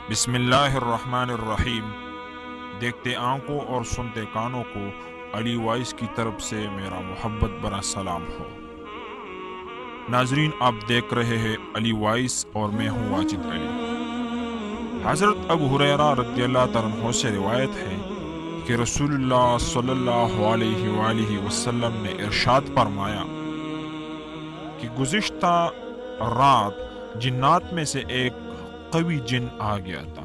بسم اللہ الرحمن الرحیم۔ دیکھتے آنکھوں اور سنتے کانوں کو علی وائس کی طرف سے میرا محبت بھرا سلام ہو۔ ناظرین، آپ دیکھ رہے ہیں علی وائس اور میں ہوں واجد علی۔ حضرت ابو ہریرہ رضی اللہ تعالیٰ عنہ سے روایت ہے کہ رسول اللہ صلی اللہ علیہ وآلہ وسلم نے ارشاد فرمایا کہ گزشتہ رات جنات میں سے ایک قوی جن آ گیا تھا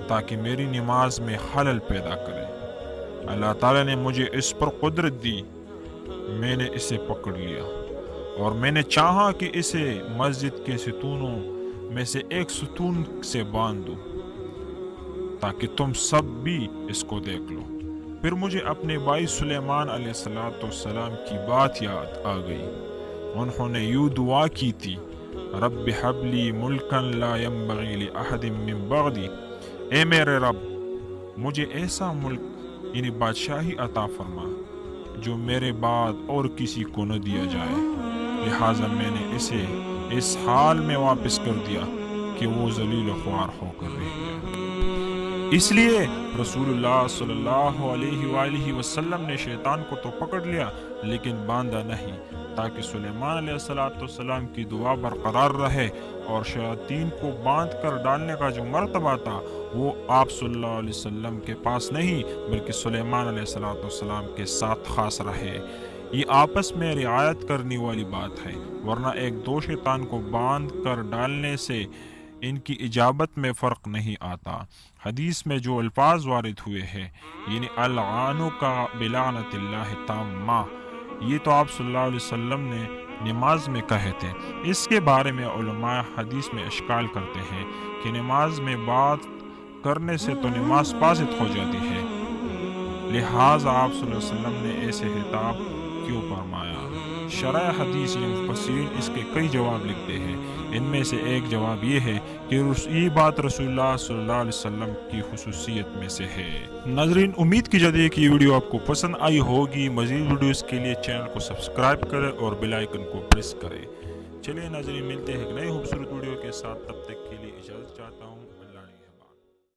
تاکہ میری نماز میں خلل پیدا کرے۔ اللہ تعالیٰ نے مجھے اس پر قدرت دی، میں نے اسے پکڑ لیا اور میں نے چاہا کہ اسے مسجد کے ستونوں میں سے ایک ستون سے باندھ دوں تاکہ تم سب بھی اس کو دیکھ لو۔ پھر مجھے اپنے بھائی سلیمان علیہ السلام کی بات یاد آ گئی۔ انہوں نے یوں دعا کی تھی، رب ہب لی ملکا لا ينبغی لأحد من بعدی، اے میرے رب مجھے ایسا ملک یعنی بادشاہی عطا فرما جو میرے بعد اور کسی کو نہ دیا جائے، لہٰذا میں نے اسے اس حال میں واپس کر دیا کہ وہ ذلیل و خوار ہو کر رہ گیا۔ اس لیے رسول اللہ صلی اللہ علیہ وآلہ وسلم نے شیطان کو تو پکڑ لیا لیکن باندھا نہیں، تاکہ سلیمان علیہ السلام کی دعا برقرار رہے، اور شیاطین کو باندھ کر ڈالنے کا جو مرتبہ تھا وہ آپ صلی اللہ علیہ وسلم کے پاس نہیں بلکہ سلیمان علیہ السلام کے ساتھ خاص رہے۔ یہ آپس میں رعایت کرنے والی بات ہے، ورنہ ایک دو شیطان کو باندھ کر ڈالنے سے ان کی اجابت میں فرق نہیں آتا۔ حدیث میں جو الفاظ وارد ہوئے ہیں یعنی العانو کا بلعنت اللہ تامہ، یہ تو آپ صلی اللہ علیہ وسلم نے نماز میں کہے تھے۔ اس کے بارے میں علماء حدیث میں اشکال کرتے ہیں کہ نماز میں بات کرنے سے تو نماز فاسد ہو جاتی ہے، لہٰذا آپ صلی اللہ علیہ وسلم نے ایسے خطاب کیوں فرمایا؟ شرح حدیث مفسرین اس کے کئی جواب لکھتے ہیں۔ ان میں سے ایک جواب یہ ہے کہ یہ بات رسول اللہ صلی اللہ علیہ وسلم کی خصوصیت میں سے ہے۔ ناظرین، امید کی جاتی ہے کہ یہ ویڈیو آپ کو پسند آئی ہوگی۔ مزید ویڈیوز کے لیے چینل کو سبسکرائب کریں اور بیل آئیکن کو پریس کریں۔ چلیے ناظرین، ملتے ہیں ایک نئے خوبصورت ویڈیو کے ساتھ، تب تک کے لیے اجازت چاہتا ہوں۔